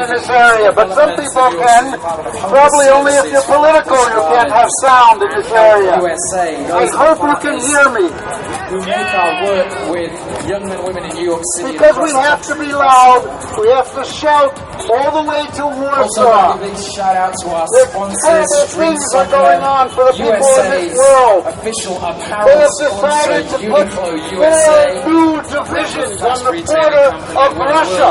in this area, but some people can. Probably only if you're political you can't have sound in this area. I hope you can hear me. We make our work with young men and women in New York City. Because we have to be loud, we have to shout all the way to Warsaw. Also, a big shout out to our sponsors. Terrible things are going on for the people in this world. Official They apparel have decided to put four new divisions on the border of Russia.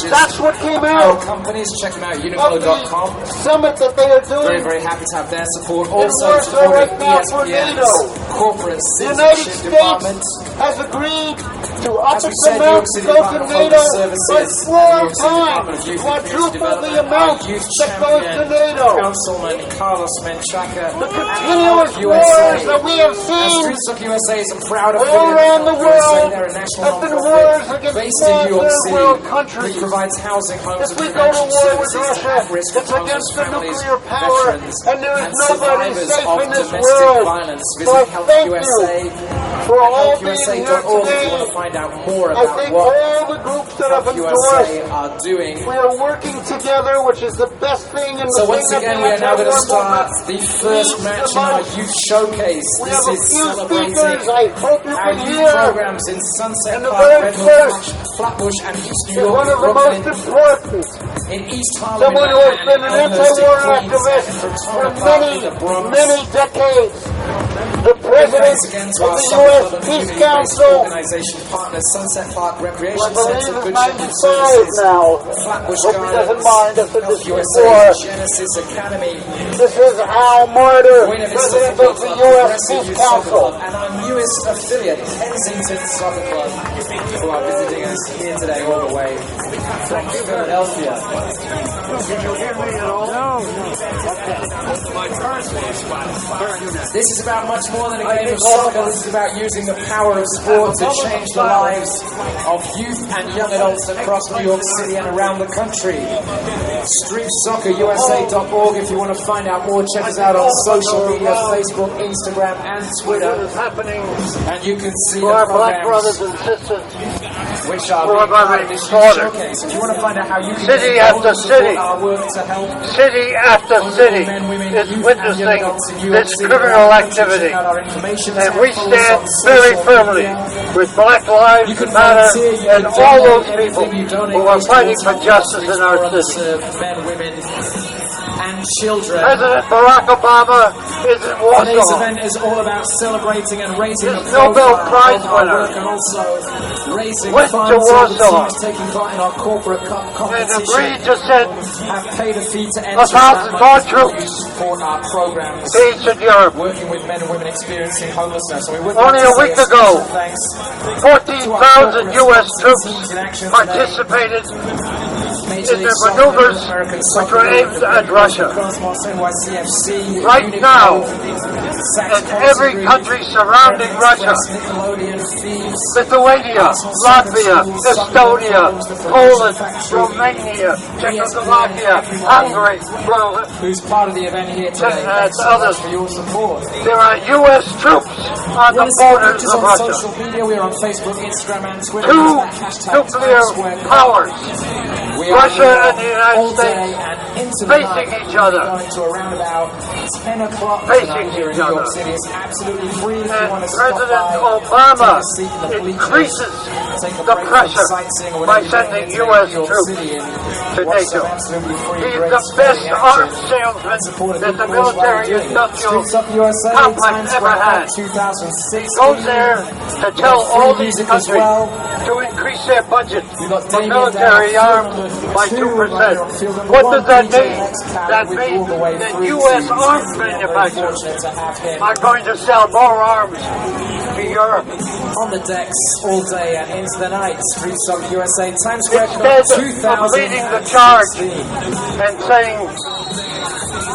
That's what came out companies. Check them out, of Uniqlo.com. the summit that they are Very, doing. very happy to have their support. Also Warsaw supporting right now for NATO. ESPN's corporate The United citizenship States department. has agreed to up As we its said, New York amount to City go to Department of NATO Homeless by Services, 4 New York City times, Department of Youth and quadruple Community the Development, amount our youth that goes to champion, NATO. Councilman Carlos Menchaca, The continuous wars that we have seen Street Stock USA is a proud all affiliate around the of USA. world They're a national have been nonprofit wars against based in New York third world City, countries. which provides housing, homes, If and we go to prevention war with services to Russia, at-risk it's homeless against the families, nuclear power, veterans, and there is and nobody survivors safe of in this domestic world. violence. So I Visit Help thank USA. you for all being here HelpUSA.org if you today. want to find out more I about think what all the groups that have USA endorsed, are doing. we are working together, which is the best thing in the So once thing again, that we are now going to start movement the first needs match the in our most. youth showcase. We This have a is few celebrating speakers. I hope you our can youth hear. programs in Sunset And the Park, very Redwood, first Flatbush, and East New Is York, one of the Brooklyn, most important. in East Harlem, Someone who has and been an Elmhurst, anti-war in Queens, activist and for Crotona Park in the Bronx. many decades. The president Thanks again of to our the Summer U.S. Club and Peace community-based Council, organization partners, Sunset Park who Recreation I believe Center, is Good Shepherd 95 Services, now. Flatbush Hope he doesn't Gardens, mind after this HelpUSA, before. Genesis Academy, This is Al Marder, Buena Vista president Football of the Club, U.S. Progressive Peace Youth Soccer Council. Club, and our newest affiliate, Kensington Soccer Club, who are visiting us here today all the way from Philadelphia. Did you hear me at all? No. This is about much more than a game of soccer. This is about using the power of sport to change the lives of youth and young adults across New York City and around the country. StreetSoccerUSA.org if you want to find out more. Check us out on social media, Facebook, Instagram, and Twitter. What is happening And you can see to the our black brothers programs and sisters? which are who are being part being of this youth slaughtered. showcase. If you want to find out how you can City get involved after and support city. our work to help City after city is witnessing this criminal activity, and we stand very firmly with Black Lives Matter and all those people who are fighting for justice in our city. Men, women, and children. President Barack Obama is in Today's Warsaw. event is all about celebrating and raising This the Nobel profile Prize of our winner work and also raising went to funds for the Warsaw teams taking part in our corporate and competition. agreed to send Have paid a fee to enter 1,000 that more money troops to support our programs. to Eastern Europe. Working with men and women experiencing homelessness. So we would Only like to a say week special ago, thanks 14,000 U.S. troops teams in action participated Major in League the Soccer, maneuvers American which Soccer were League, aimed the at Russia. NYCFC, Right Uniqlo, now, Saks in Policy every Group, country surrounding Russia, Nickelodeon, Thieves, Lithuania, Latvia, Estonia, Poland, Romania, Czechoslovakia, Hungary, well, who's part of the event here today. and Thanks so others. much for your support. there are U.S. troops on the Want to see borders pictures of on Russia. social media? We're on Facebook, Instagram, and Twitter. Two Use that hashtag nuclear Times Square Club. powers, We are Russia here and the United all day States, and into the facing night. each other. Going to around about 10 o'clock Facing tonight here in each New York other. City. It's absolutely free if you And want to stop President by, Obama take a seat in the bleachers, increases take a the break pressure from sightseeing or by whatever you're sending doing in U.S. New York troops City and to watch some NATO. absolutely free, He's great the sporting best action. arms salesman Support a that good the cause while you're doing it. military-industrial Streets Up USA, complex Times ever Square had. Club 2006. Goes there to tell all these music as countries well. to increase their budget We've got for Damien military down, arms field by number 2%. right on field number What one, does that PJ mean? Lex carried That with means all the way that through U.S. to arms very manufacturers fortunate to have him are going to sell more arms to Europe. on the decks all day and into the night. Streets of USA, Times Square Club Instead of leading the charge 2016. and saying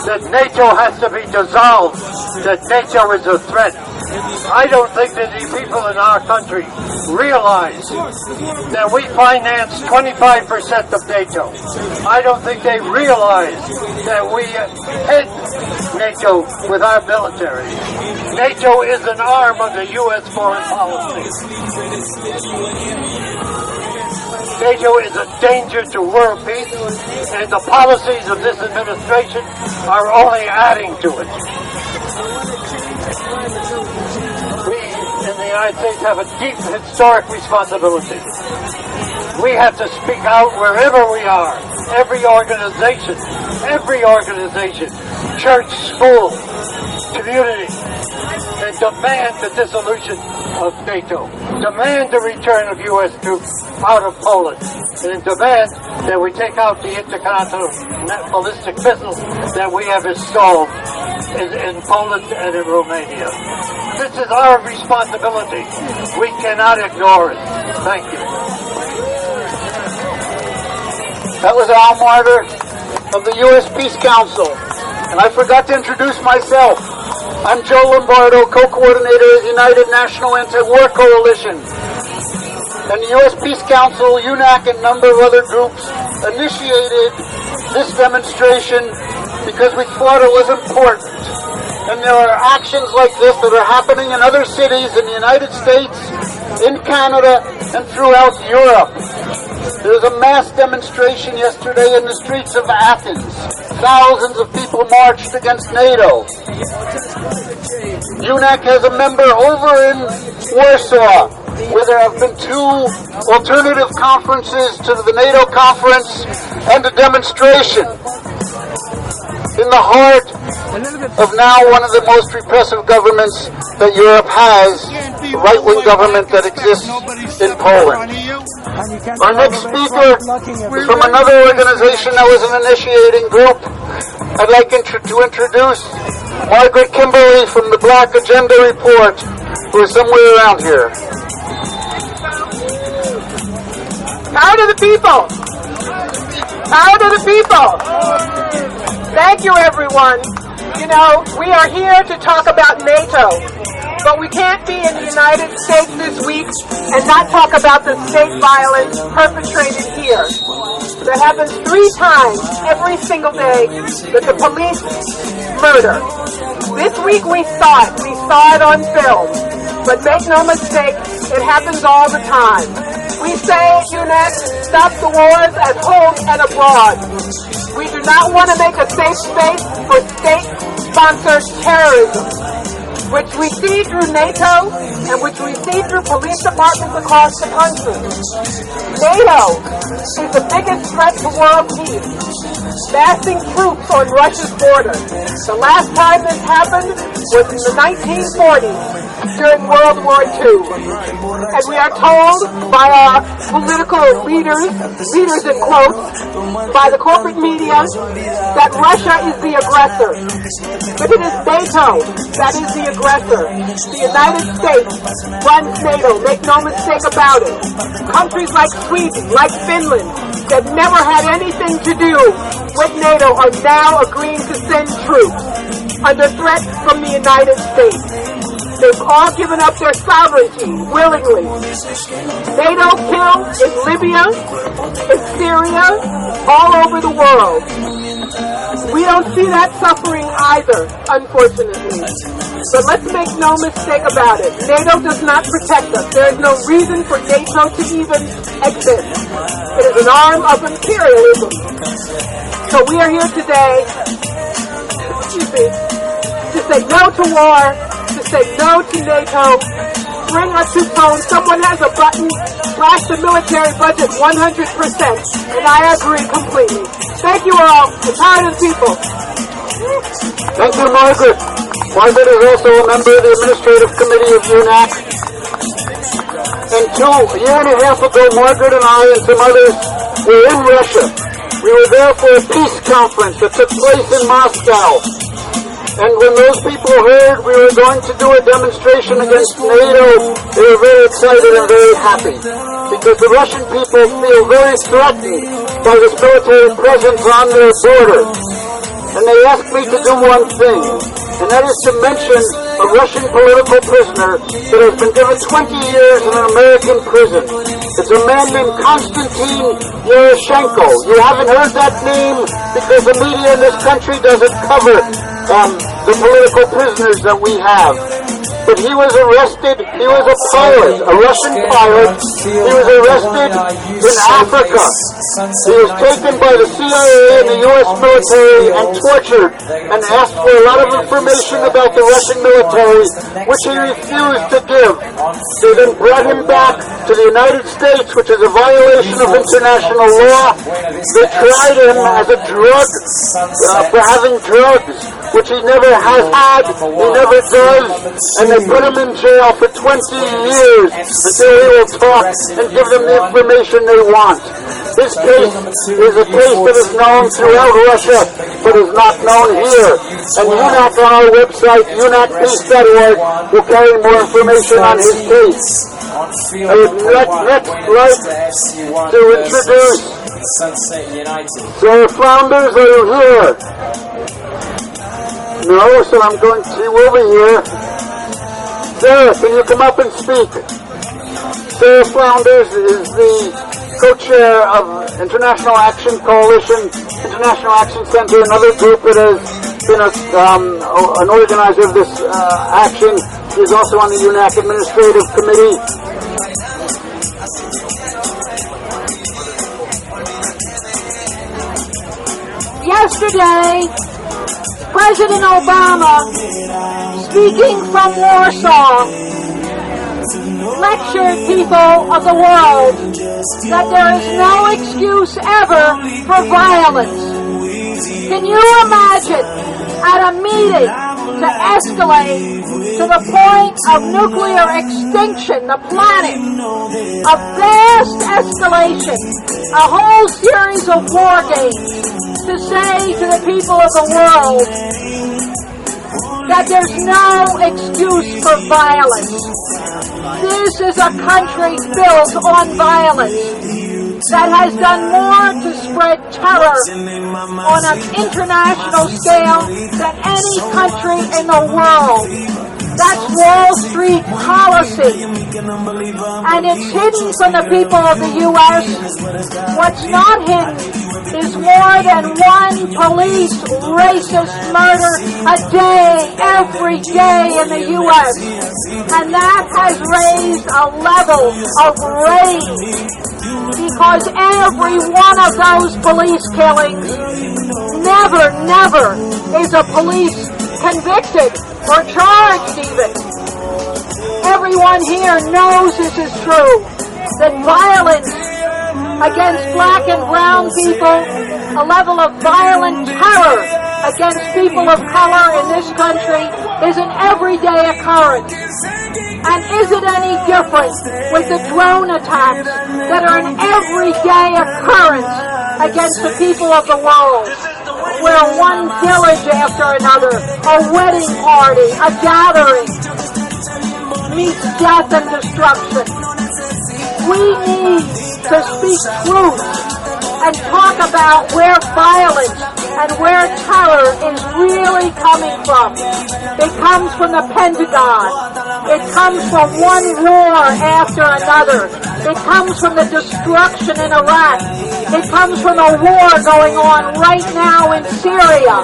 that NATO has to be dissolved, that NATO is a threat, I don't think that the people in our country realize that we finance 25% of NATO. I don't think they realize that we head NATO with our military. NATO is an arm of the U.S. foreign policy. NATO is a danger to world peace, and the policies of this administration are only adding to it. We in the United States have a deep historic responsibility. We have to speak out wherever we are. Every organization, church, school, community, and demand the dissolution of NATO. Demand the return of U.S. troops out of Poland. And demand that we take out the intercontinental ballistic missiles that we have installed in Poland and in Romania. This is our responsibility. We cannot ignore it. Thank you. That was Al Marder of the U.S. Peace Council. And I forgot to introduce myself. I'm Joe Lombardo, co-coordinator of the United National Anti-War Coalition. And the U.S. Peace Council, UNAC, and a number of other groups initiated this demonstration because we thought it was important. And there are actions like this that are happening in other cities in the United States, in Canada, and throughout Europe. There was a mass demonstration yesterday in the streets of Athens. Thousands of people marched against NATO. UNAC has a member over in Warsaw, where there have been 2 alternative conferences to the NATO conference and a demonstration in the heart of now one of the most repressive governments that Europe has, the right-wing government that exists in Poland. Our next speaker is from another organization that was an initiating group. I'd like to introduce Margaret Kimberly from the Black Agenda Report, who is somewhere around here. Power to the people! Power to the people! Thank you, everyone. You know, we are here to talk about NATO, but we can't be in the United States this week and not talk about the state violence perpetrated here. That happens 3 times every single day that the police murder. This week we saw it on film, but make no mistake, it happens all the time. We say at UNAC, stop the wars at home and abroad. We do not want to make a safe space for state-sponsored terrorism, which we see through NATO and which we see through police departments across the country. NATO is the biggest threat to world peace, massing troops on Russia's border. The last time this happened was in the 1940s during World War II. And we are told by our political leaders in quotes, by the corporate media, that Russia is the aggressor. But it is NATO that is the aggressor. The United States runs NATO, make no mistake about it. Countries like Sweden, like Finland, that never had anything to do with NATO are now agreeing to send troops under threat from the United States. They've all given up their sovereignty willingly. NATO kills in Libya, in Syria, all over the world. We don't see that suffering either, unfortunately. But let's make no mistake about it. NATO does not protect us. There is no reason for NATO to even exist. It is an arm of imperialism. So we are here today, to say no to war, to say no to NATO, bring our troops home. Someone has a button, slash the military budget 100%, and I agree completely. Thank you all. The power of the people. Thank you, Margaret. Margaret is also a member of the Administrative Committee of UNAC. And a year and a half ago, Margaret and I and some others were in Russia. We were there for a peace conference that took place in Moscow. And when those people heard we were going to do a demonstration against NATO, they were very excited and very happy. Because the Russian people feel very threatened by this military presence on their border. And they asked me to do one thing, and that is to mention a Russian political prisoner that has been given 20 years in an American prison. It's a man named Konstantin Yeroshenko. You haven't heard that name because the media in this country doesn't cover the political prisoners that we have. but he was arrested. He was a pilot, a Russian pilot. He was arrested in Africa. He was taken by the CIA and the U.S. military and tortured and asked for a lot of information about the Russian military, which he refused to give. They then brought him back to the United States, which is a violation of international law. They tried him as a drug, for having drugs, which he never has had, he never does, and they put him in jail for 20 years until he will talk and give them the information they want. This case is a case that is known throughout Russia, but is not known here. And UNAC on our website, unacpeace.org, will carry more information on his case. I would next like to introduce Sarah Flounders. Are you here? No, so I'm going to you over here. Sarah, can you come up and speak? Sarah Flounders is the co-chair of International Action Coalition, International Action Center, another group that has been an organizer of this action. She is also on the UNAC Administrative Committee. Yesterday, President Obama, speaking from Warsaw, lectured people of the world that there is no excuse ever for violence. Can you imagine at a meeting to escalate to the point of nuclear extinction, the planet, a vast escalation, a whole series of war games, to say to the people of the world that there's no excuse for violence. This is a country built on violence that has done more to spread terror on an international scale than any country in the world. That's Wall Street policy. And it's hidden from the people of the U.S. What's not hidden is more than one police racist murder a day, every day in the U.S. And that has raised a level of rage, because every one of those police killings, never is a police convicted or charged even. Everyone here knows this is true, that violence against black and brown people, a level of violent terror against people of color in this country is an everyday occurrence. And is it any different with the drone attacks that are an everyday occurrence against the people of the world? Where one village after another, a wedding party, a gathering, meets death and destruction. We need to speak truth and talk about where violence and where terror is really coming from. It comes from the Pentagon. It comes from one war after another. It comes from the destruction in Iraq. It comes from a war going on right now in Syria.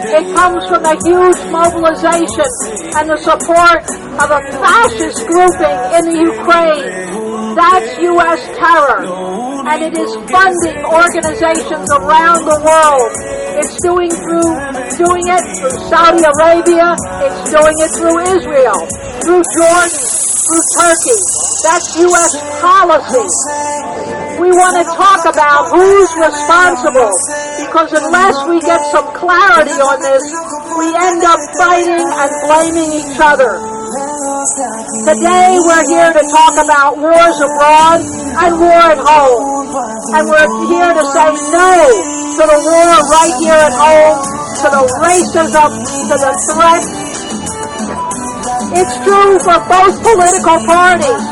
It comes from the huge mobilization and the support of a fascist grouping in the Ukraine. That's U.S. terror, and it is funding organizations around the world. It's doing it through Saudi Arabia, it's doing it through Israel, through Jordan, through Turkey. That's U.S. policy. We want to talk about who's responsible, because unless we get some clarity on this, we end up fighting and blaming each other. Today we're here to talk about wars abroad and war at home. And we're here to say no to the war right here at home, to the racism, to the threat. It's true for both political parties.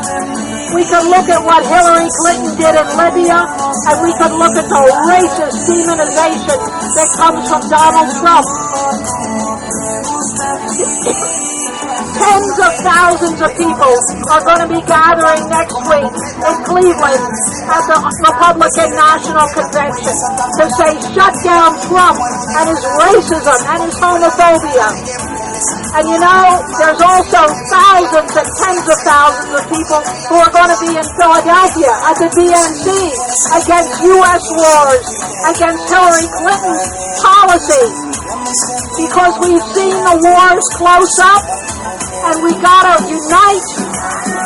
We could look at what Hillary Clinton did in Libya, and we could look at the racist demonization that comes from Donald Trump. Tens of thousands of people are going to be gathering next week in Cleveland at the Republican National Convention to say shut down Trump and his racism and his homophobia. And you know, there's also thousands and tens of thousands of people who are going to be in Philadelphia at the DNC against U.S. wars, against Hillary Clinton's policy. Because we've seen the wars close up, and we gotta unite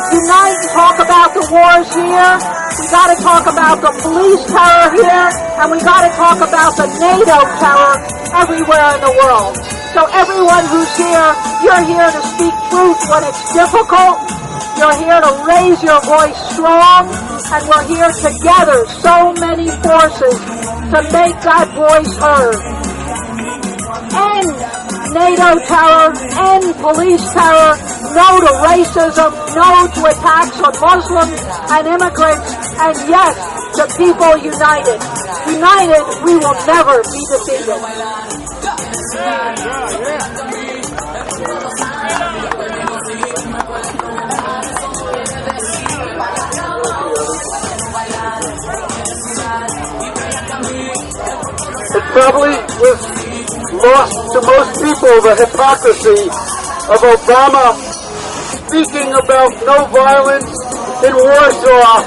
and talk about the wars here. We gotta talk about the police terror here, and we gotta talk about the NATO terror everywhere in the world. So everyone who's here, you're here to speak truth when it's difficult. You're here to raise your voice strong, and we're here together, so many forces, to make that voice heard. End NATO terror, end police terror, no to racism, no to attacks on Muslims and immigrants, and yes, to people united. United, we will never be defeated. It probably was lost to most people, the hypocrisy of Obama speaking about no violence in Warsaw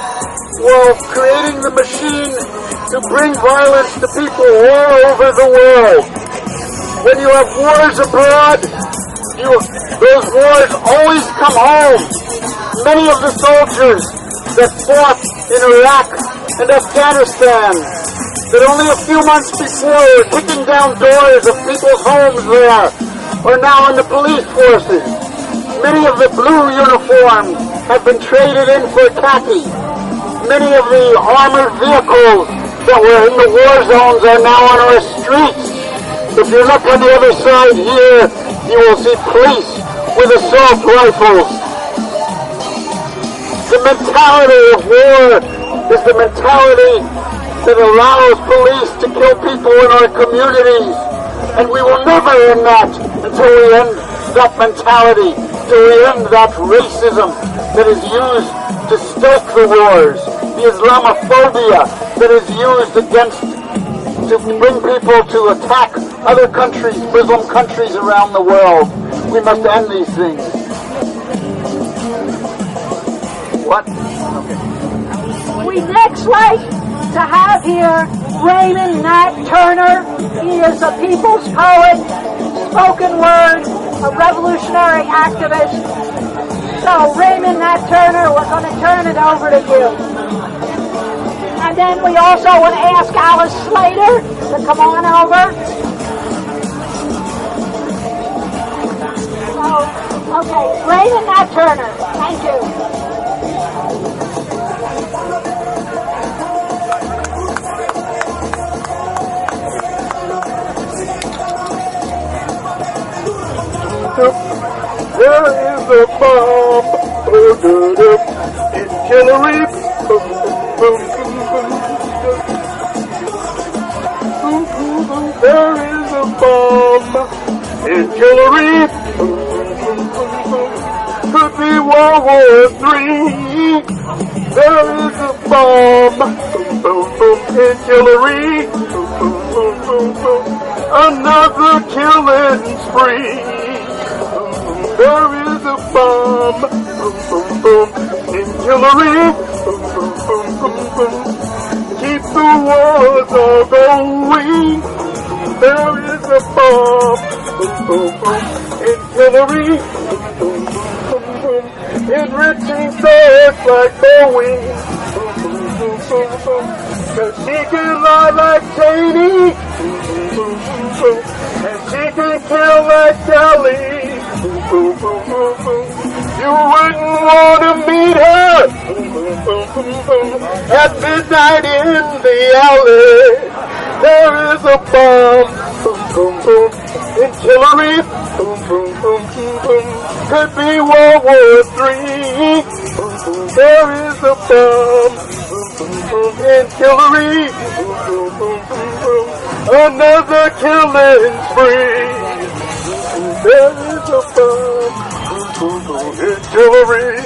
while creating the machine to bring violence to people all over the world. When you have wars abroad, those wars always come home. Many of the soldiers that fought in Iraq and Afghanistan, that only a few months before were kicking down doors of people's homes there, are now in the police forces. Many of the blue uniforms have been traded in for khaki. Many of the armored vehicles that were in the war zones are now on our streets. If you look on the other side here, you will see police with assault rifles. The mentality of war is the mentality that allows police to kill people in our communities. And we will never end that until we end that mentality, until we end that racism that is used to stoke the wars, the Islamophobia that is used to bring people to attack other countries, Muslim countries around the world. We must end these things. What? Okay. We next like to have here Raymond Nat Turner. He is a people's poet, spoken word, a revolutionary activist. So Raymond Nat Turner, we're going to turn it over to you. And then we also want to ask Alice Slater to come on over. So, okay, Raymond Nat Turner, thank you. There is a bomb in Hillary. There is a bomb in Hillary. Could be World War III. There is a bomb in Hillary. Another killing spree. There is a bomb in Hillary. Keep the wars all going. There is a bomb in Hillary. Enriching thoughts like Boeing. Cause she can lie like Cheney. And she can kill like Kelly. You wouldn't want to meet her at midnight in the alley. There is a bomb in Hillary. Could be World War III. There is a bomb in Hillary. Another killing spree. There is a bomb in Hillary.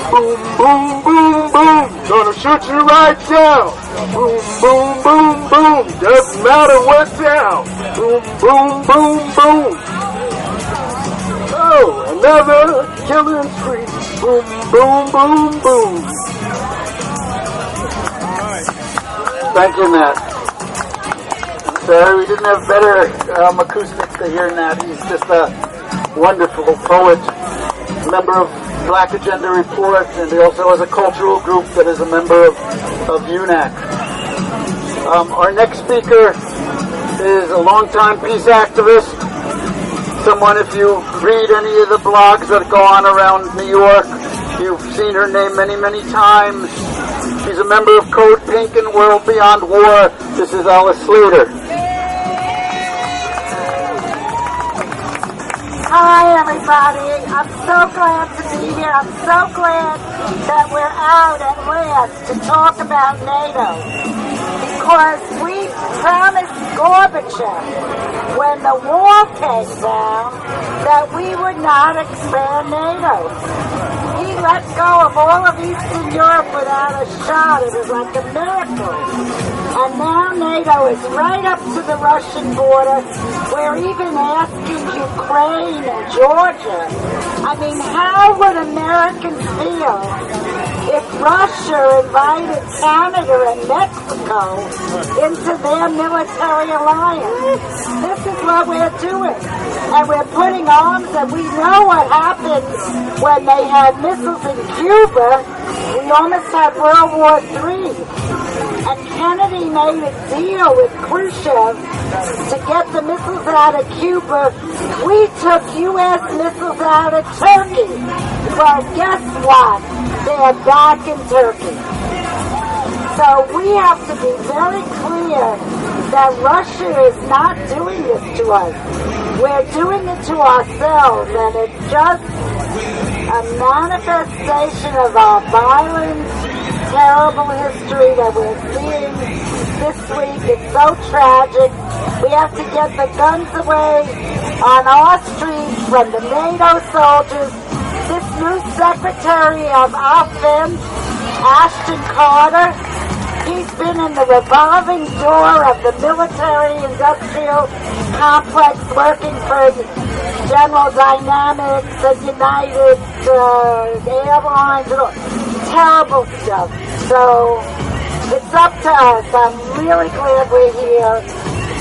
Boom, boom, boom, boom. Gonna shoot you right down. Boom, boom, boom, boom. Doesn't matter what town. Boom, boom, boom, boom. Oh, another killing spree. Boom, boom, boom, boom. Thank you, Matt. Sorry we didn't have better acoustics to hear Matt. He's just a wonderful poet, member of Black Agenda Report, and he also has a cultural group that is a member of UNAC. Our next speaker is a longtime peace activist, someone, if you read any of the blogs that go on around New York, you've seen her name many, many times. She's a member of CODEPINK and World Beyond War. This is Alice Slater. Hi, everybody. I'm so glad to be here. I'm so glad that we're out at last to talk about NATO. Because we promised Gorbachev, when the wall came down, that we would not expand NATO. He let go of all of Eastern Europe without a shot. It was like a miracle. And now NATO is right up to the Russian border. We're even asking Ukraine and Georgia. I mean, how would Americans feel if Russia invited Canada and Mexico into their military alliance? This is what we're doing. And we're putting arms, and we know what happened when they had missiles in Cuba. We almost had World War III. And Kennedy made a deal with Khrushchev to get the missiles out of Cuba. We took U.S. missiles out of Turkey. Well, guess what? They're back in Turkey. So we have to be very clear that Russia is not doing this to us. We're doing it to ourselves, and it's just a manifestation of our violence, terrible history that we're seeing this week. It's so tragic. We have to get the guns away on our streets from the NATO soldiers. This new Secretary of Offense, Ashton Carter, he's been in the revolving door of the military-industrial complex working for General Dynamics and United Airlines and all. Terrible stuff. So it's up to us. I'm really glad we're here.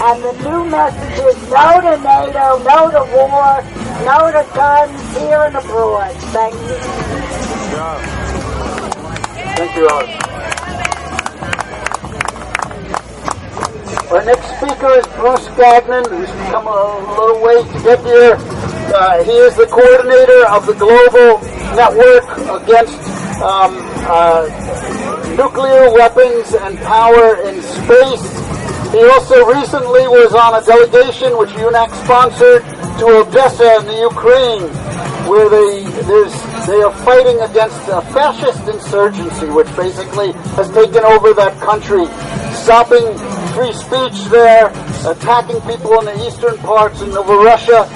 And the new message is no to NATO, no to war, no to guns here and abroad. Thank you. Thank you, Alice. Our next speaker is Bruce Gagnon, who's come a little way to get here. He is the coordinator of the global network against nuclear weapons and power in space. He also recently was on a delegation which UNAC sponsored to Odessa in the Ukraine, where they are fighting against a fascist insurgency which basically has taken over that country, stopping free speech there, attacking people in the eastern parts of Russia.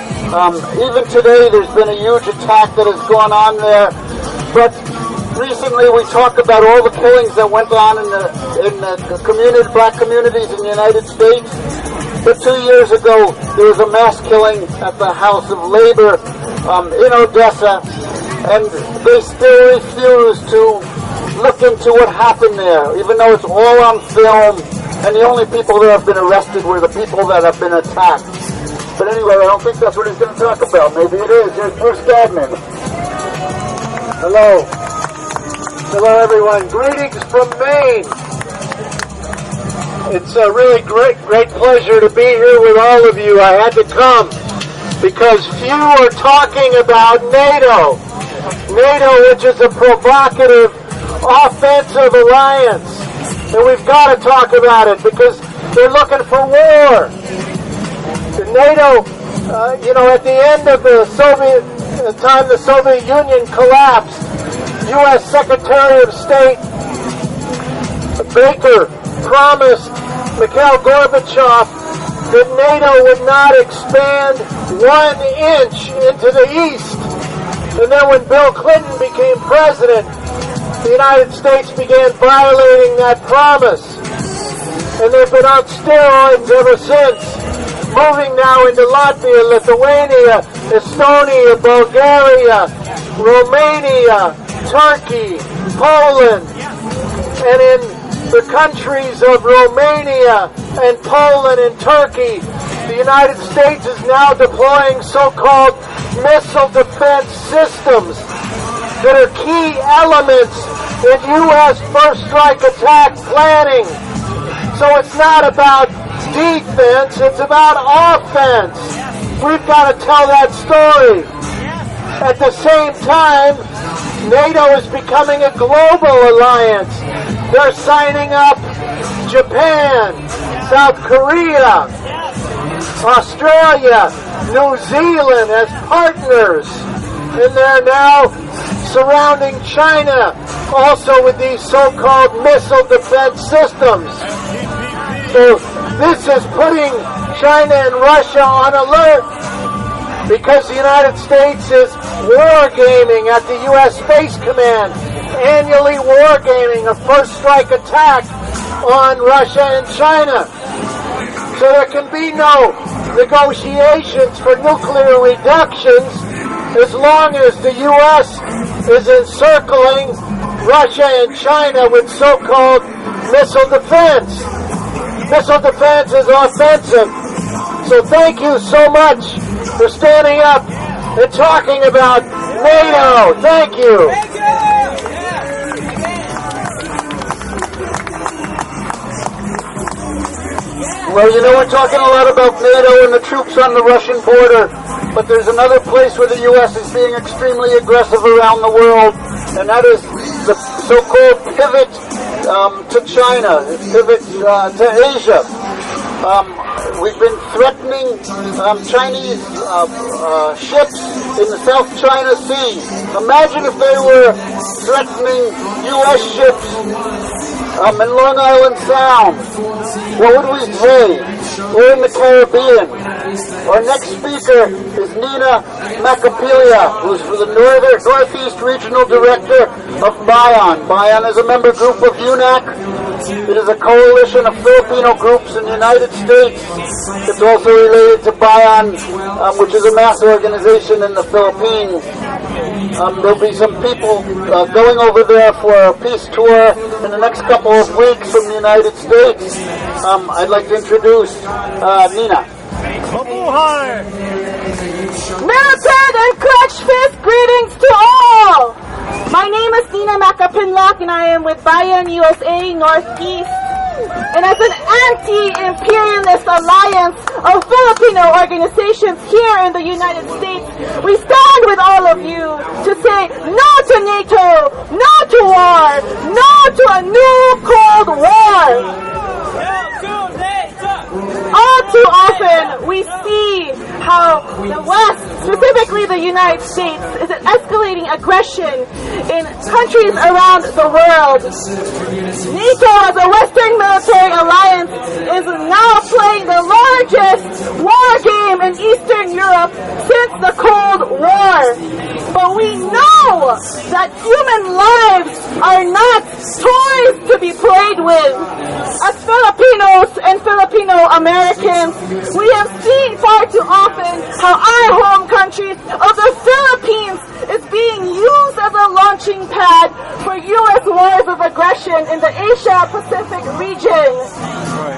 Even today there's been a huge attack that has gone on there. But recently we talked about all the killings that went on in the community, black communities in the United States. But 2 years ago, there was a mass killing at the House of Labor in Odessa, and they still refuse to look into what happened there, even though it's all on film, and the only people that have been arrested were the people that have been attacked. But anyway, I don't think that's what he's going to talk about. Maybe it is. Here's Bruce Gagnon. Hello. Hello, everyone. Greetings from Maine. It's a really great pleasure to be here with all of you. I had to come because few are talking about NATO. NATO, which is a provocative, offensive alliance. And we've got to talk about it because they're looking for war. The NATO, at the end of the time the Soviet Union collapsed, U.S. Secretary of State Baker promised Mikhail Gorbachev that NATO would not expand 1 inch into the east. And then when Bill Clinton became president, the United States began violating that promise. And they've been on steroids ever since, moving now into Latvia, Lithuania, Estonia, Bulgaria, Romania, Turkey, Poland, and in the countries of Romania and Poland and Turkey, the United States is now deploying so-called missile defense systems that are key elements in U.S. first strike attack planning. So it's not about defense, it's about offense. We've got to tell that story. At the same time, NATO is becoming a global alliance. They're signing up Japan, South Korea, Australia, New Zealand as partners. And they're now surrounding China also with these so-called missile defense systems. So this is putting China and Russia on alert because the United States is wargaming at the U.S. Space Command, annually wargaming a first strike attack on Russia and China. So there can be no negotiations for nuclear reductions as long as the U.S. is encircling Russia and China with so-called missile defense. Missile defense is offensive. So thank you so much for standing up and talking about NATO. Thank you. Well, you know, we're talking a lot about NATO and the troops on the Russian border, but there's another place where the U.S. is being extremely aggressive around the world, and that is the so-called pivot to China, pivot to Asia. We've been threatening Chinese ships in the South China Sea. Imagine if they were threatening U.S. ships in Long Island Sound. What would we say? We're in the Caribbean. Our next speaker is Nina Macapilia, who's the Northeast Regional Director of BION. BION is a member group of UNAC. It is a coalition of Filipino groups in the United States. It's also related to BION, which is a mass organization in the Philippines. There'll be some people going over there for a peace tour in the next couple of weeks from the United States. I'd like to introduce Nina. Militant and clenched fist greetings to all! My name is Nina Macapinlock and I am with BION USA Northeast. And as an anti-imperialist alliance of Filipino organizations here in the United States, we stand with all of you to say no to NATO, no to war, no to a new Cold War. All too often, we see how the West, specifically the United States, is escalating aggression in countries around the world. NATO, as a Western military alliance, is now playing the largest war game in Eastern Europe since the Cold War. But we know that human lives are not toys to be played with. As Filipinos and Filipino Americans, we have seen far too often how our home country of the Philippines is being used as a launching pad for U.S. wars of aggression in the Asia-Pacific region.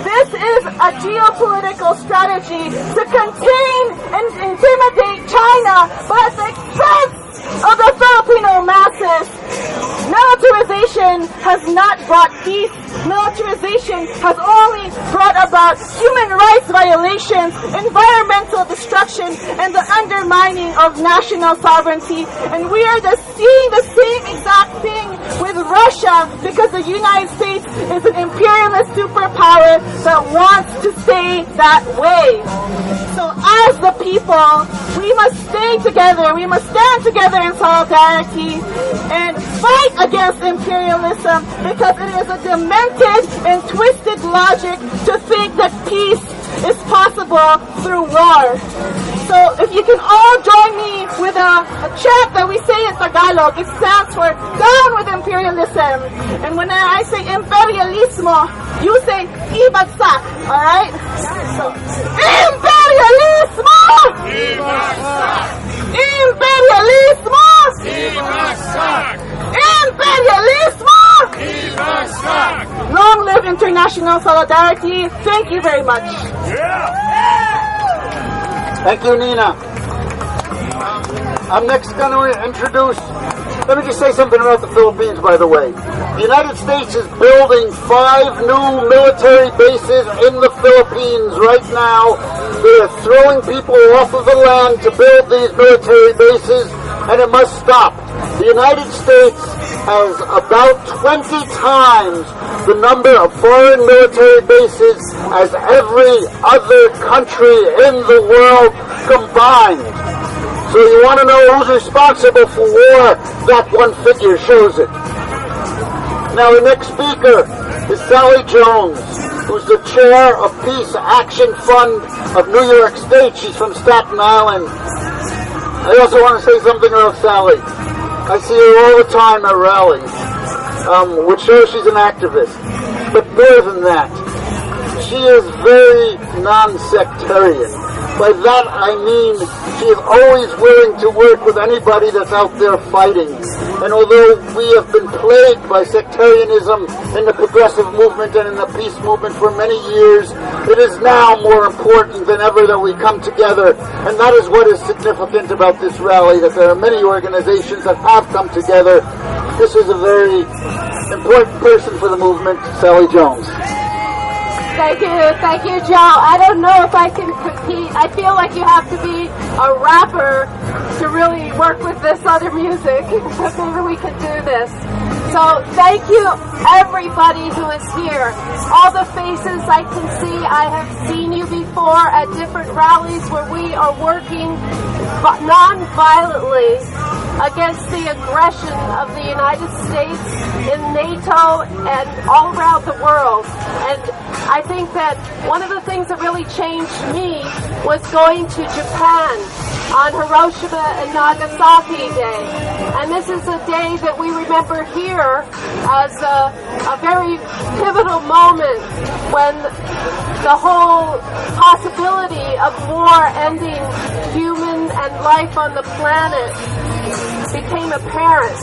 This is a geopolitical strategy to contain and intimidate China, but at the expense of the Filipino masses. Militarization has not brought peace. Militarization has only brought about human rights violations, environmental destruction, and the undermining of national sovereignty. And we are seeing the same exact thing with Russia because the United States is an imperialist superpower that wants to stay that way. So as the people, we must stay together. We must stand together in solidarity and fight against imperialism because it is a demented and twisted logic to think that peace is possible through war. So So if you can all join me with a chant that we say in Tagalog, it stands for down with imperialism. And when I say imperialismo, you say ibagsak, alright? So, imperialismo! Ibagsak! Imperialismo! Ibagsak! Imperialismo! Ibagsak! Long live international solidarity. Thank you very much. Thank you, Nina. I'm next going to introduce, let me just say something about the Philippines, by the way. The United States is building 5 new military bases in the Philippines right now. They are throwing people off of the land to build these military bases, and it must stop. The United States has about 20 times the number of foreign military bases as every other country in the world combined. So you want to know who's responsible for war? That one figure shows it. Now the next speaker is Sally Jones, who's the chair of Peace Action Fund of New York State. She's from Staten Island. I also want to say something about Sally. I see her all the time at rallies, which shows she's an activist. But more than that, she is very non-sectarian. By that I mean she is always willing to work with anybody that's out there fighting. And although we have been plagued by sectarianism in the progressive movement and in the peace movement for many years, it is now more important than ever that we come together. And that is what is significant about this rally, that there are many organizations that have come together. This is a very important person for the movement, Sally Jones. Thank you, Joe. I don't know if I can compete. I feel like you have to be a rapper to really work with this other music, but maybe we can do this. So thank you, everybody who is here. All the faces I can see, I have seen you before at different rallies where we are working non-violently against the aggression of the United States in NATO and all around the world. And I think that one of the things that really changed me was going to Japan on Hiroshima and Nagasaki Day. And this is a day that we remember here as a very pivotal moment when the whole possibility of war ending human and life on the planet became apparent.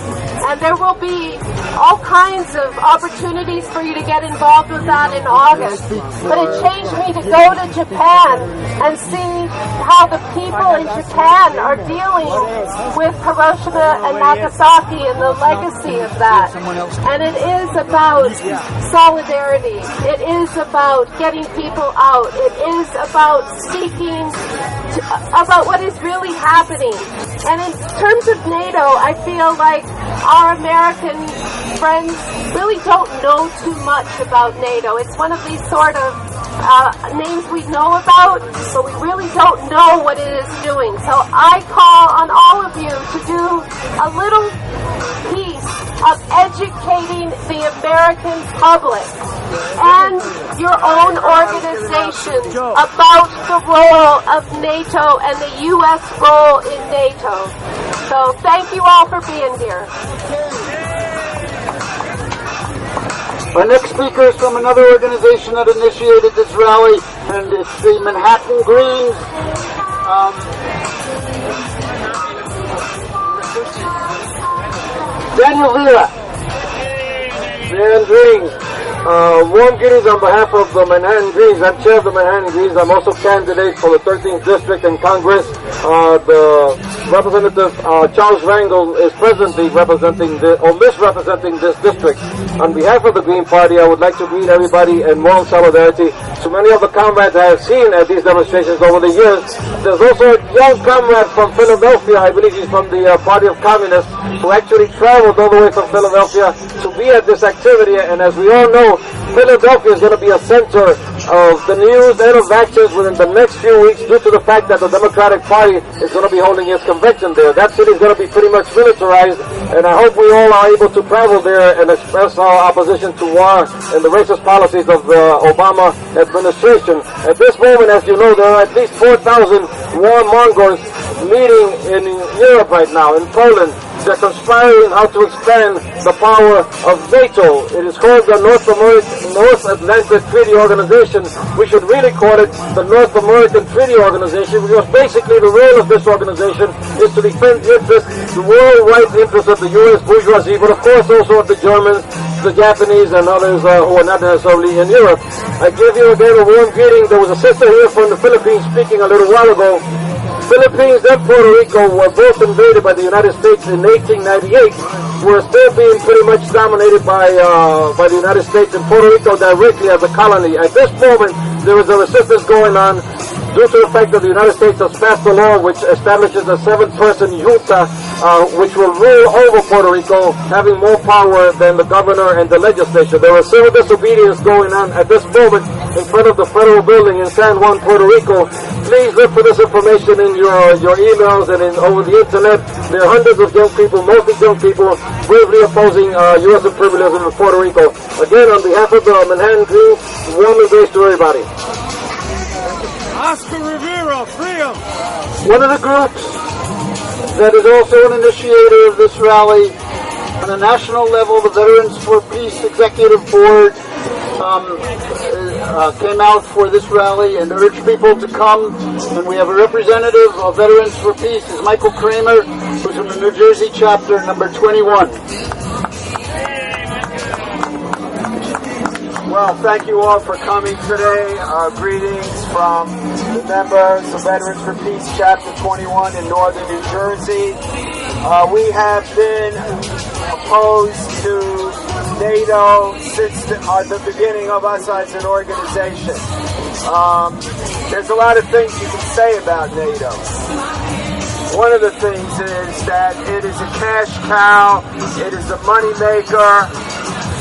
And there will be all kinds of opportunities for you to get involved with that in August. But it changed me to go to Japan and see how the people in Japan are dealing with Hiroshima and Nagasaki and the legacy of that. And it is about solidarity. It is about getting people out. It is about speaking about what is really happening. And in terms of NATO, I feel like our American friends really don't know too much about NATO. It's one of these sort of names we know about, but we really don't know what it is doing. So I call on all of you to do a little piece of educating the American public and your own organization about the role of NATO and the U.S. role in NATO. So thank you all for being here. Our next speaker is from another organization that initiated this rally, and it's the Manhattan Greens. Daniel Villa. Manhattan Greens. Warm greetings on behalf of the Manhattan Greens. I'm chair of the Manhattan Greens. I'm also candidate for the 13th District in Congress. The Representative Charles Rangel is presently misrepresenting this district. On behalf of the Green Party, I would like to greet everybody in moral solidarity. So many of the comrades I have seen at these demonstrations over the years. There's also a young comrade from Philadelphia, I believe he's from the Party of Communists, who actually traveled all the way from Philadelphia to be at this activity. And as we all know, Philadelphia is going to be a center of the news and of actions within the next few weeks due to the fact that the Democratic Party is going to be holding its convention there. That city is going to be pretty much militarized, and I hope we all are able to travel there and express our opposition to war and the racist policies of the Obama administration. At this moment, as you know, there are at least 4,000 warmongers meeting in Europe right now, in Poland. They're conspiring how to expand the power of NATO. It is called the North Atlantic Treaty Organization. We should really call it the North American Treaty Organization, because basically the role of this organization is to defend the worldwide interests of the U.S. bourgeoisie, but of course also of the Germans, the Japanese, and others who are not necessarily in Europe. I give you again a warm greeting. There was a sister here from the Philippines speaking a little while ago. Philippines and Puerto Rico were both invaded by the United States in 1898. We're still being pretty much dominated by the United States and Puerto Rico directly as a colony. At this moment, there is a resistance going on due to the fact that the United States has passed a law which establishes a 7-person junta which will rule over Puerto Rico, having more power than the governor and the legislature. There is civil disobedience going on at this moment in front of the federal building in San Juan, Puerto Rico. Please look for this information in your emails and over the internet. There are hundreds of young people, mostly young people, bravely opposing U.S. imperialism in Puerto Rico. Again, on behalf of the Manhattan Greens, warm embrace to everybody. Oscar Rivera, freedom! One of the groups that is also an initiator of this rally on a national level, the Veterans for Peace Executive Board came out for this rally and urged people to come. And we have a representative of Veterans for Peace, is Michael Kramer, who's from the New Jersey chapter, number 21. Well, thank you all for coming today. Greetings from the members of Veterans for Peace Chapter 21 in northern New Jersey. We have been opposed to NATO since the beginning of us as an organization. There's a lot of things you can say about NATO. One of the things is that it is a cash cow, it is a moneymaker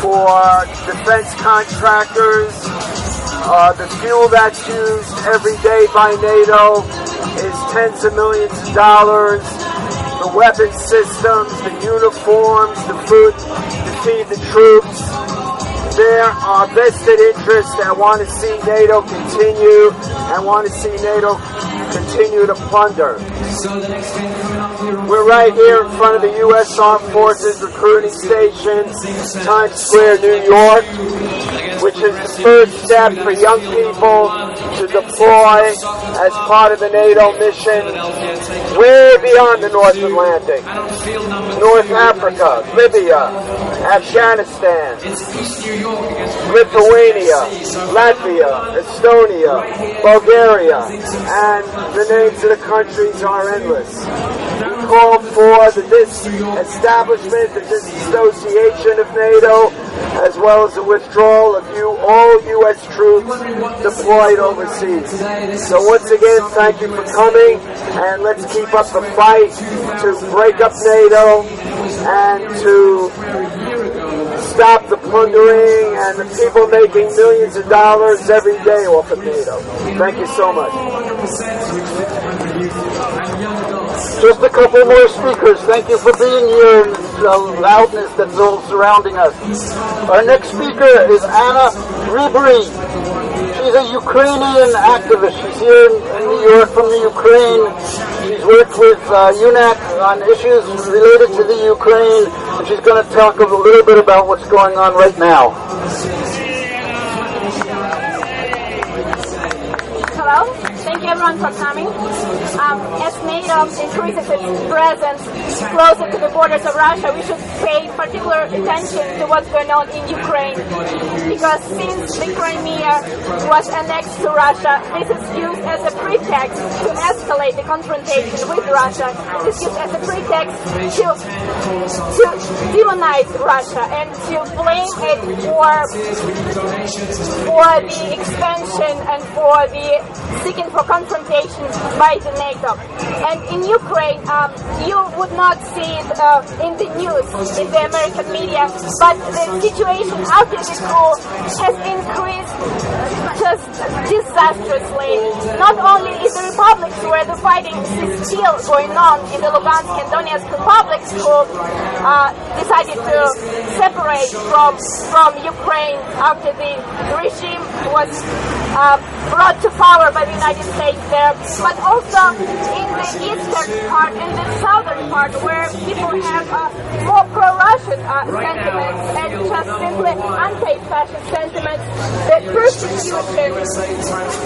for defense contractors. The fuel that's used every day by NATO is tens of millions of dollars. The weapon systems, the uniforms, the food to feed the troops. There are vested interests that want to see NATO continue and want to see NATO continue to plunder. We're right here in front of the U.S. Armed Forces recruiting station, Times Square, New York, which is the first step for young people to deploy as part of the NATO mission way beyond the North Atlantic. North Africa, Libya, Afghanistan, Lithuania, Latvia, Estonia, Bulgaria, and the names of the countries are endless. We call for the establishment, the disassociation of NATO, as well as the withdrawal of all U.S. troops deployed overseas. So once again, thank you for coming, and let's keep up the fight to break up NATO and to stop the plundering and the people making millions of dollars every day off of NATO. Thank you so much. Just a couple more speakers. Thank you for being here and the loudness that's all surrounding us. Our next speaker is Anna Ribri. She's a Ukrainian activist. She's here in New York from the Ukraine. She's worked with UNAC on issues related to the Ukraine, and she's going to talk a little bit about what's going on right now. Hello, thank you everyone for coming. As NATO increases its presence closer to the borders of Russia, we should pay particular attention to what's going on in Ukraine. Because since the Crimea was annexed to Russia, this is used as a pretext to escalate the confrontation with Russia. This is used as a pretext to demonize Russia and to blame it for the expansion and for the seeking for confrontation by the NATO. And in Ukraine, you would not see it in the news, in the American media, but the situation after the coup has increased just disastrously. Not only is the republics where the fighting is still going on in the Lugansk and Donetsk republics who decided to separate from Ukraine after the regime was brought to power by the United States there, but also in the eastern part and the southern part where people have more pro-Russian sentiments and just simply anti-fascist sentiments. The persecution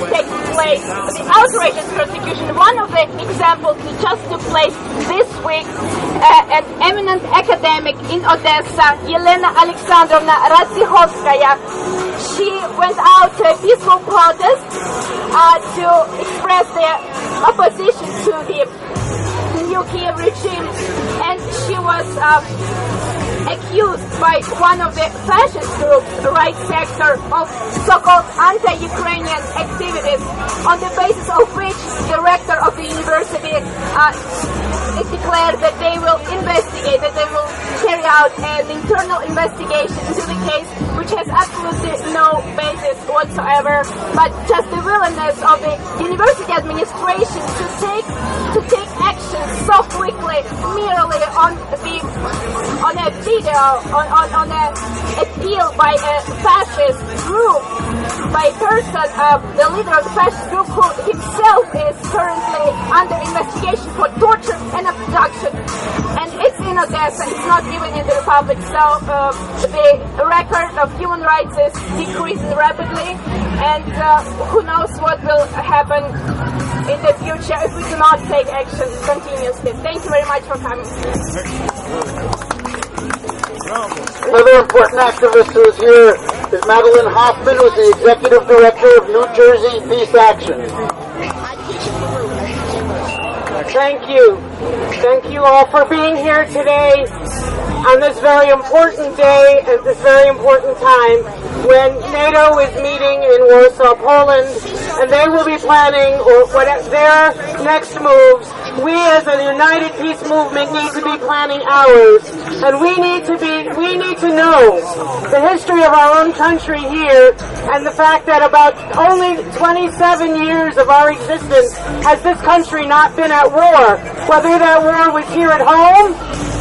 takes place, the outrageous persecution. One of the examples that just took place this week, an eminent academic in Odessa, Yelena Alexandrovna Radzihovskaya, she went out to a peaceful protest to express their opposition to the new Kiev regime, and she was accused by one of the fascist groups, the right sector, of so-called anti-Ukrainian activities, on the basis of which the rector of the university declared that they will investigate, that they will carry out an internal investigation into the case, which has absolutely no basis whatsoever, but just the willingness of the university administration to take action so quickly, merely on a video, on an appeal by a fascist group, by a person, the leader of the fascist group, who himself is currently under investigation for torture and abduction. And it's in Odessa, it's not even in the Republic, so the record of human rights is decreasing rapidly, and who knows what will happen in the future if we do not take action continuously. Thank you very much for coming. Another important activist who is here is Madeline Hoffman, who's the Executive Director of New Jersey Peace Action. Thank you. Thank you all for being here today on this very important day at this very important time when NATO is meeting in Warsaw, Poland, and they will be planning what their next moves. We as a united peace movement need to be planning ours, and we need to know the history of our own country here, and the fact that about only 27 years of our existence has this country not been at war, whether that war was here at home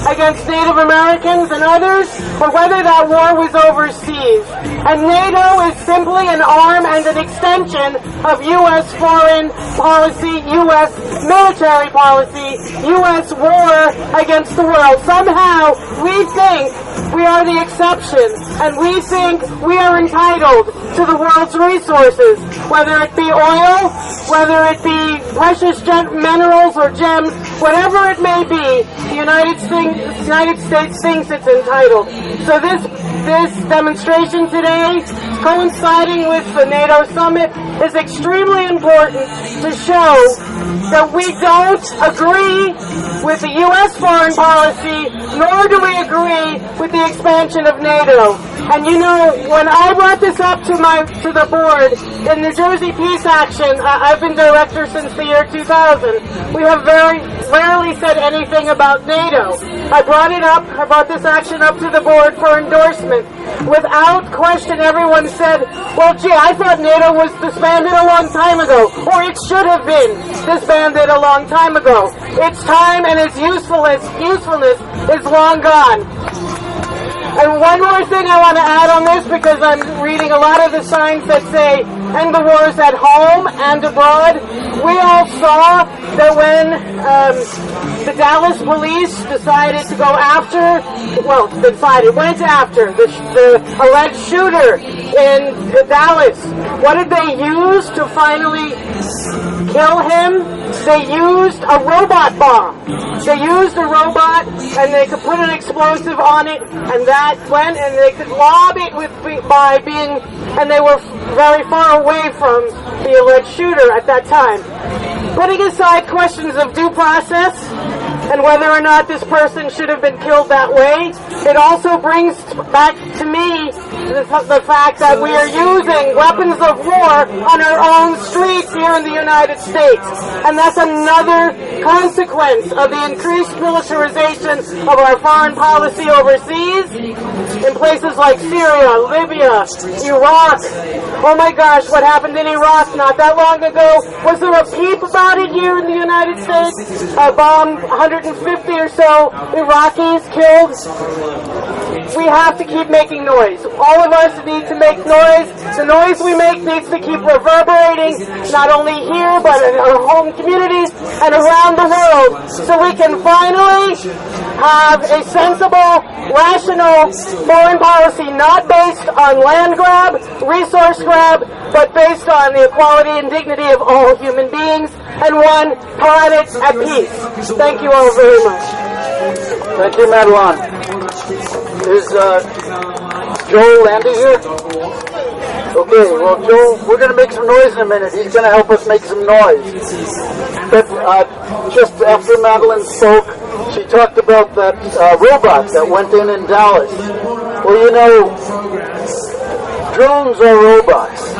against Native Americans and others, or whether that war was overseas. And NATO is simply an arm and an extension of U.S. foreign policy, U.S. military policy, U.S. war against the world. Somehow we think we are the exception, and we think we are entitled to the world's resources, whether it be oil, whether it be precious minerals or gems, whatever it may be, the United States thinks it's entitled. So this demonstration today, coinciding with the NATO summit, is extremely important to show that we don't agree with the U.S. foreign policy, nor do we agree with the expansion of NATO. And you know, when I brought this up to the board in New Jersey Peace Action, I've been director since the year 2000. We have very rarely said anything about NATO. I brought this action up to the board for endorsement. Without question, everyone said, well, gee, I thought NATO was disbanded a long time ago, or it should have been disbanded a long time ago. Its time and its usefulness is long gone. And one more thing I want to add on this, because I'm reading a lot of the signs that say, end the wars at home and abroad. We all saw that when the Dallas police decided to go after, went after the alleged shooter in Dallas, what did they use to finally kill him? They used a robot bomb. They used a robot, and they could put an explosive on it, and that went, and they could lob it and they were very far away from the alleged shooter at that time. Putting aside questions of due process and whether or not this person should have been killed that way, it also brings back to me the fact that we are using weapons of war on our own streets here in the United States. And that's another consequence of the increased militarization of our foreign policy overseas in places like Syria, Libya, Iraq. Oh my gosh, what happened in Iraq not that long ago? Was there a peep about it here in the United States? A bomb, 150 or so Iraqis killed. We have to keep making noise. All of us need to make noise. The noise we make needs to keep reverberating, not only here, but in our home communities and around the world, so we can finally have a sensible, rational foreign policy, not based on land grab, resource grab, but based on the equality and dignity of all human beings, and one planet at peace. Thank you all very much. Thank you, Madeline. Is Joel Landy here? Okay, well, Joel, we're going to make some noise in a minute. He's going to help us make some noise. But just after Madeline spoke, she talked about that robot that went in Dallas. Well, you know, drones are robots.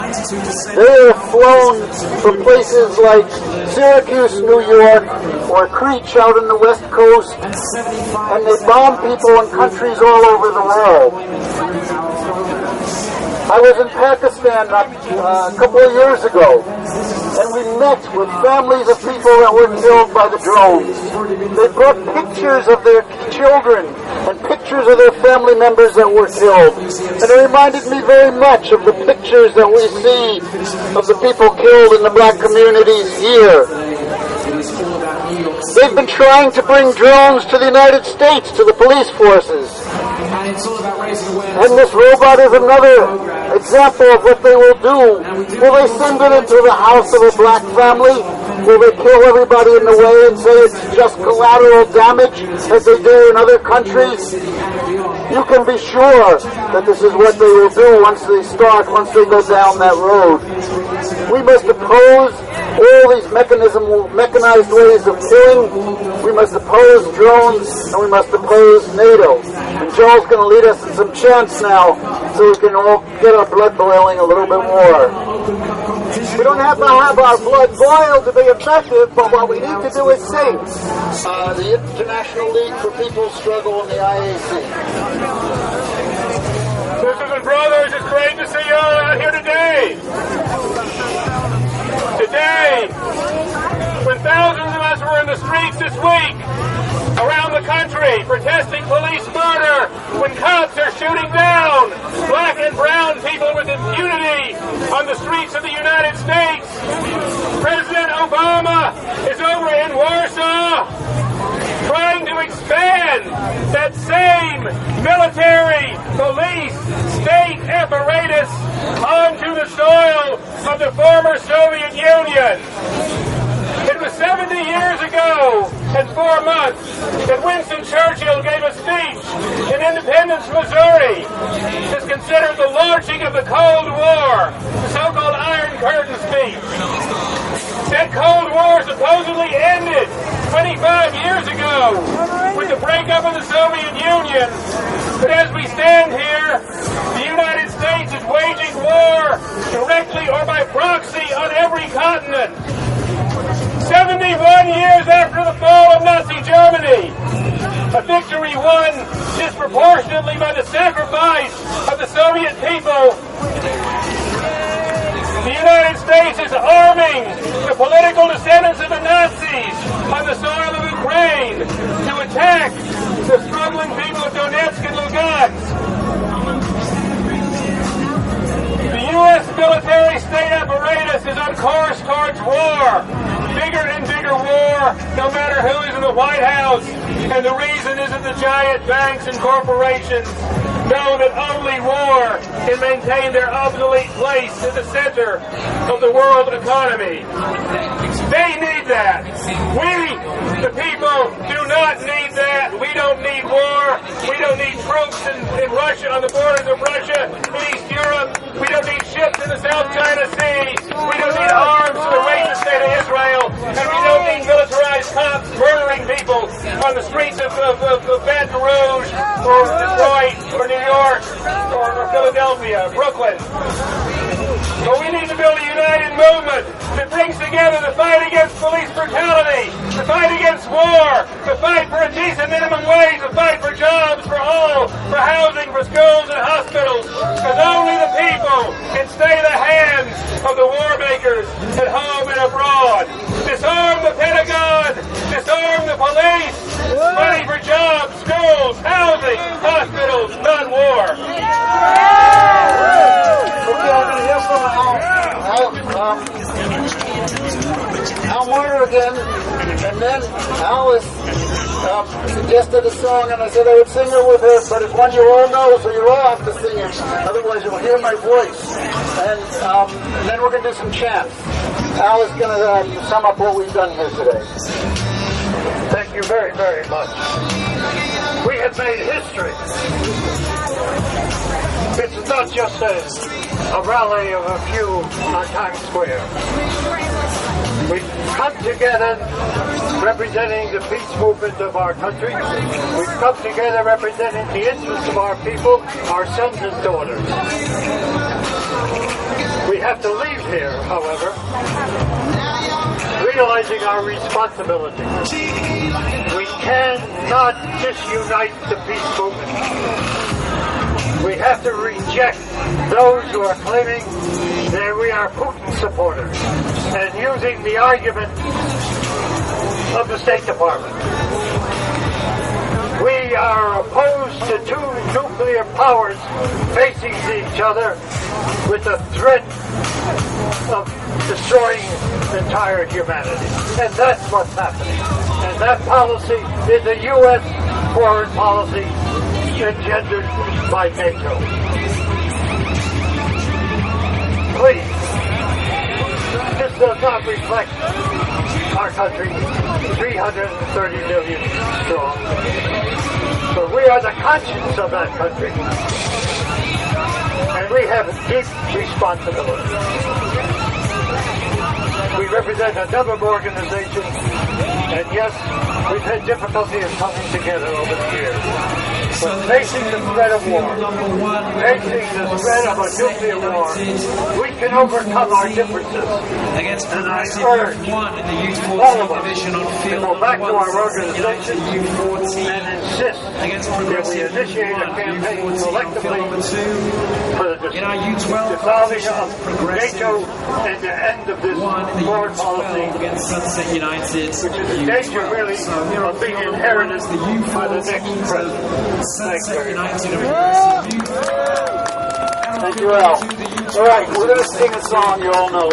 They are flown from places like Syracuse, New York, or Creech out on the West Coast, and they bomb people in countries all over the world. I was in Pakistan a couple of years ago, and we met with families of people that were killed by the drones. They brought pictures of their children and pictures of their family members that were killed. And it reminded me very much of the pictures that we see of the people killed in the black communities here. They've been trying to bring drones to the United States, to the police forces. And this robot is another example of what they will do. Will they send it into the house of a black family? Will they kill everybody in the way and say it's just collateral damage, as they do in other countries? You can be sure that this is what they will do once they go down that road. We must oppose all these mechanized ways of killing. We must oppose drones, and we must oppose NATO. And Joel's going to lead us in some chants now, so we can all get our blood boiling a little bit more. We don't have to have our blood boil to be effective, but what we need to do is sing. The International League for People's Struggle in the IAC. Sisters and brothers, it's great to see you all out here today. Today, when thousands of us were in the streets this week, around the country, protesting police murder, when cops are shooting down black and brown people with impunity on the streets of the United States, President Obama is over in Warsaw trying to expand that same military, police, state apparatus onto the soil of the former Soviet Union. It was 70 years ago and 4 months that Winston Churchill gave a speech in Independence, Missouri. It's considered the launching of the Cold War, the so-called Iron Curtain speech. That Cold War supposedly ended 25 years ago with the breakup of the Soviet Union. But as we stand here, the United States is waging war directly or by proxy on every continent. 71 years after the fall of Nazi Germany, a victory won disproportionately by the sacrifice of the Soviet people. The United States is arming the political descendants of the Nazis on the soil of Ukraine to attack the struggling people of Donetsk and Lugansk. The U.S. military state apparatus is on course towards war. Bigger and bigger war, no matter who is in the White House. And the reason isn't the giant banks and corporations know that only war can maintain their obsolete place in the center of the world economy. They need that. We, the people, do not need that. We don't need war. We don't need troops in Russia, on the borders of Russia, in East Europe. We don't need ships in the South China Sea. We don't need arms to raise the state of Israel. And we don't need militarized cops murdering people on the streets of Baton Rouge or Detroit or New York or Philadelphia, Brooklyn. But we need to build a united movement that brings together the fight against police brutality, the fight against war, the fight for a decent minimum wage, the fight for jobs for all, for housing, for schools and hospitals. Because only the people can stay the hands of the war makers at home and abroad. Disarm the Pentagon, disarm the police, money for jobs, schools, housing, hospitals, not war. Okay, I'm going to hear from Al Moyer again, and then Al has suggested a song, and I said I would sing it with her, but it's one you all know, so you all have to sing it, otherwise you'll hear my voice. And then we're going to do some chants. Al is going to sum up what we've done here today. Thank you very, very much. We have made history. It's not just a rally of a few on Times Square. We've come together representing the peace movement of our country. We've come together representing the interests of our people, our sons and daughters. We have to leave here, however, realizing our responsibility. We cannot disunite the peace movement. We have to reject those who are claiming that we are Putin supporters and using the argument of the State Department. We are opposed to two nuclear powers facing each other with the threat of destroying entire humanity. And that's what's happening. And that policy is a U.S. foreign policy engendered by NATO. Please, this does not reflect our country, 330 million strong. But we are the conscience of that country. And we have a deep responsibility. We represent a number of organizations, and yes, we've had difficulty in coming together over the years. But facing the threat of war, facing the threat of a nuclear war, we can overcome our differences. And I urge all of us to go back to our organization and insist that we initiate a campaign collectively for the dissolving of NATO and the end of this foreign policy, which is a danger really of being inherited by the next president. Thank you very much. Thank you, Al. All right, we're going to sing a song you all know.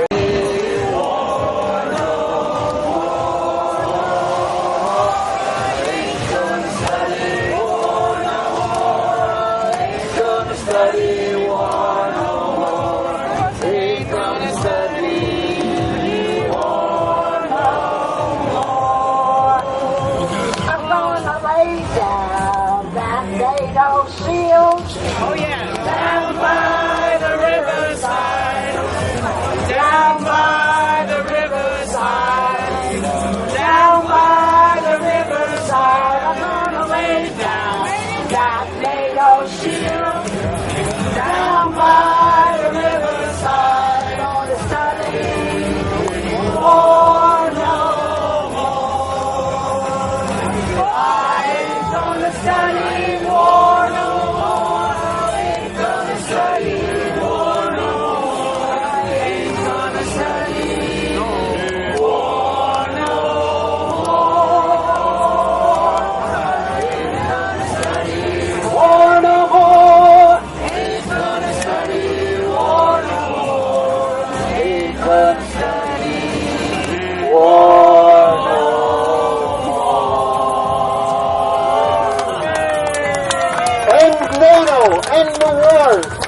Oh yeah. Down by the riverside. Down by the riverside. Down by the riverside. I'm gonna lay down that NATO shield. Down by the riverside. On the study. Oh no more. I ain't gonna study war no more.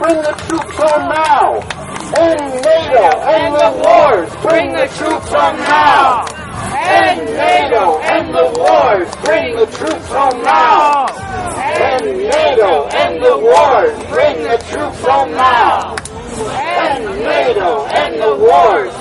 Bring the troops home now! End NATO! End the wars! Bring the troops home now! End NATO! End the wars! Bring the troops home now! End NATO! End the wars! Bring the troops home now! End NATO! End the wars!